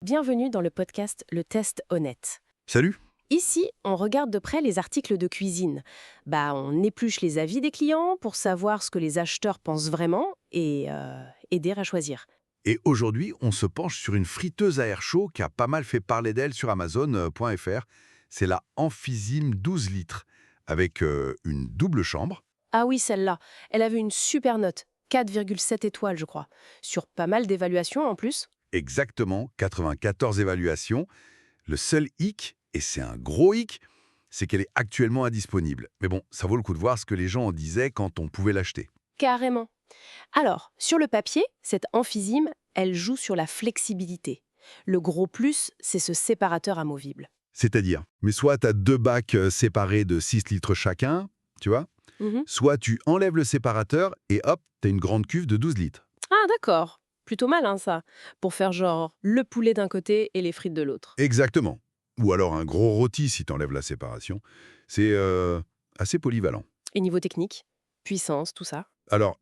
Bienvenue dans le podcast Le Test Honnête. Salut. Ici, on regarde de près les articles de cuisine. On épluche les avis des clients pour savoir ce que les acheteurs pensent vraiment et aider à choisir. Et aujourd'hui, on se penche sur une friteuse à air chaud qui a pas mal fait parler d'elle sur Amazon.fr. C'est la Amphizime 12 litres, avec une double chambre. Ah oui, celle-là, elle avait une super note, 4,7 étoiles je crois, sur pas mal d'évaluations en plus. Exactement, 94 évaluations. Le seul hic, et c'est un gros hic, c'est qu'elle est actuellement indisponible. Mais bon, ça vaut le coup de voir ce que les gens en disaient quand on pouvait l'acheter. Carrément. Alors, sur le papier, cette emphysime, elle joue sur la flexibilité. Le gros plus, c'est ce séparateur amovible. C'est-à-dire, mais soit tu as deux bacs séparés de 6 litres chacun, tu vois, Mhm. soit tu enlèves le séparateur et hop, tu as une grande cuve de 12 litres. Ah d'accord, plutôt malin ça, pour faire genre le poulet d'un côté et les frites de l'autre. Exactement. Ou alors un gros rôti si tu enlèves la séparation. C'est assez polyvalent. Et niveau technique, puissance, tout ça. Alors,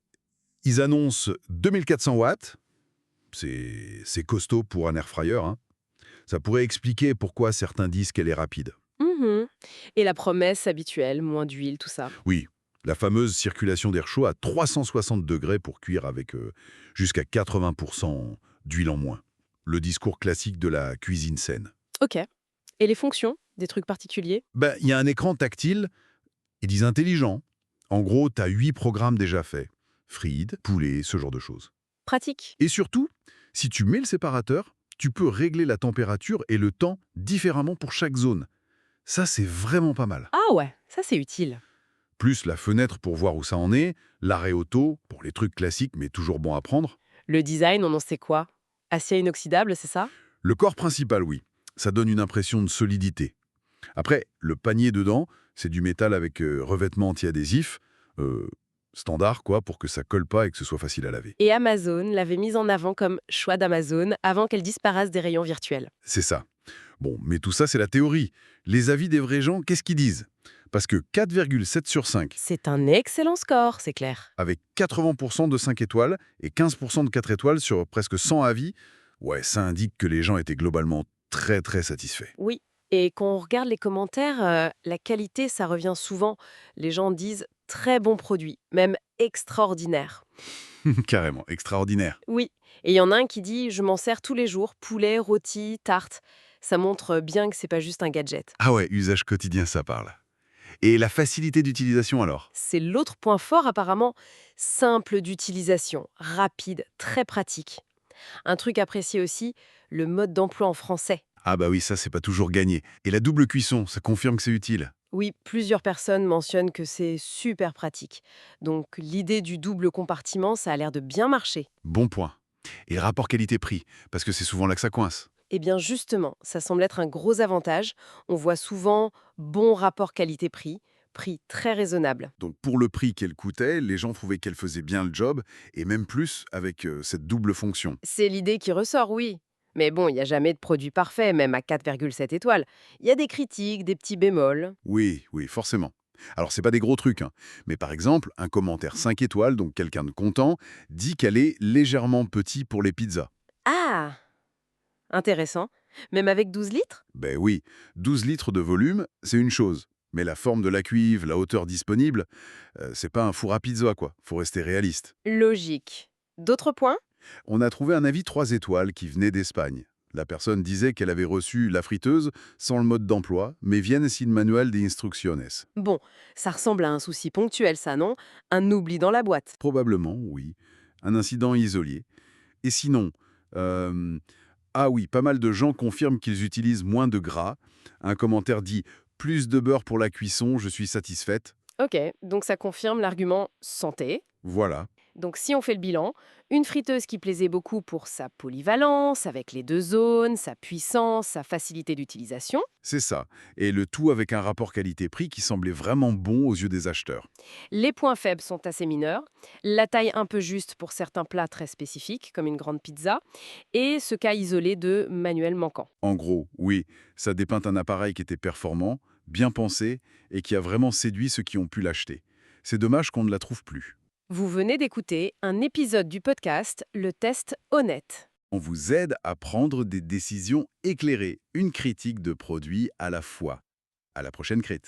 ils annoncent 2400 watts. C'est costaud pour un air fryer, hein. Ça pourrait expliquer pourquoi certains disent qu'elle est rapide. Mhm. Et la promesse habituelle, moins d'huile, tout ça. Oui, la fameuse circulation d'air chaud à 360 degrés pour cuire avec jusqu'à 80% d'huile en moins. Le discours classique de la cuisine saine. Ok. Et les fonctions, des trucs particuliers? Il y a un écran tactile, ils disent intelligent. En gros, tu as 8 programmes déjà faits. Frites, poulet, ce genre de choses. Pratique. Et surtout, si tu mets le séparateur, tu peux régler la température et le temps différemment pour chaque zone. Ça, c'est vraiment pas mal. Ah ouais, ça c'est utile. Plus la fenêtre pour voir où ça en est, l'arrêt auto, pour les trucs classiques mais toujours bon à prendre. Le design, on en sait quoi? Acier inoxydable, c'est ça? Le corps principal, oui. Ça donne une impression de solidité. Après, le panier dedans, c'est du métal avec revêtement anti-adhésif. euh, Standard, quoi, pour que ça colle pas et que ce soit facile à laver. Et Amazon l'avait mise en avant comme choix d'Amazon avant qu'elle disparaisse des rayons virtuels. C'est ça. Bon, mais tout ça, c'est la théorie. Les avis des vrais gens, qu'est-ce qu'ils disent? Parce que 4,7 sur 5, C'est un excellent score, c'est clair. avec 80% de 5 étoiles et 15% de 4 étoiles sur presque 100 avis, ouais, ça indique que les gens étaient globalement très très satisfaits. Oui. Et quand on regarde les commentaires, la qualité, ça revient souvent. Les gens disent très bon produit, même extraordinaire. Carrément, extraordinaire. Oui. Et il y en a un qui dit je m'en sers tous les jours, poulet, rôti, tarte. Ça montre bien que c'est pas juste un gadget. Ah ouais, usage quotidien, ça parle. Et la facilité d'utilisation alors? C'est l'autre point fort apparemment, simple d'utilisation, rapide, très pratique. Un truc apprécié aussi, le mode d'emploi en français. Ah bah oui, ça c'est pas toujours gagné. Et la double cuisson, ça confirme que c'est utile. Oui, plusieurs personnes mentionnent que c'est super pratique. Donc l'idée du double compartiment, ça a l'air de bien marcher. Bon point. Et le rapport qualité-prix, parce que c'est souvent là que ça coince. Eh bien justement, ça semble être un gros avantage. On voit souvent bon rapport qualité-prix, prix très raisonnable. Donc pour le prix qu'elle coûtait, les gens trouvaient qu'elle faisait bien le job, et même plus avec cette double fonction. C'est l'idée qui ressort, oui. Mais bon, il n'y a jamais de produit parfait, même à 4,7 étoiles. Il y a des critiques, des petits bémols. Oui, oui, forcément. Alors c'est pas des gros trucs, hein. Mais par exemple, un commentaire 5 étoiles, donc quelqu'un de content, dit qu'elle est légèrement petit pour les pizzas. Ah, intéressant. Même avec 12 litres? Ben oui, 12 litres de volume, c'est une chose. Mais la forme de la cuivre, la hauteur disponible, c'est pas un four à pizza, quoi. Faut rester réaliste. Logique. D'autres points? On a trouvé un avis 3 étoiles qui venait d'Espagne. La personne disait qu'elle avait reçu la friteuse sans le mode d'emploi, mais viene sin manual de instrucciones. Bon, ça ressemble à un souci ponctuel, ça, non? Un oubli dans la boîte. Probablement, oui. Un incident isolé. Et sinon, euh, ah oui, pas mal de gens confirment qu'ils utilisent moins de gras. Un commentaire dit plus de beurre pour la cuisson, je suis satisfaite. Ok, donc ça confirme l'argument santé. Voilà, Donc si on fait le bilan, une friteuse qui plaisait beaucoup pour sa polyvalence, avec les deux zones, sa puissance, sa facilité d'utilisation. c'est ça. Et le tout avec un rapport qualité-prix qui semblait vraiment bon aux yeux des acheteurs. Les points faibles sont assez mineurs, la taille un peu juste pour certains plats très spécifiques, comme une grande pizza, et ce cas isolé de manuel manquant. En gros, oui, ça dépeint un appareil qui était performant, bien pensé et qui a vraiment séduit ceux qui ont pu l'acheter. C'est dommage qu'on ne la trouve plus. Vous venez d'écouter un épisode du podcast Le Test Honnête. On vous aide à prendre des décisions éclairées, une critique de produit à la fois. À la prochaine Crit.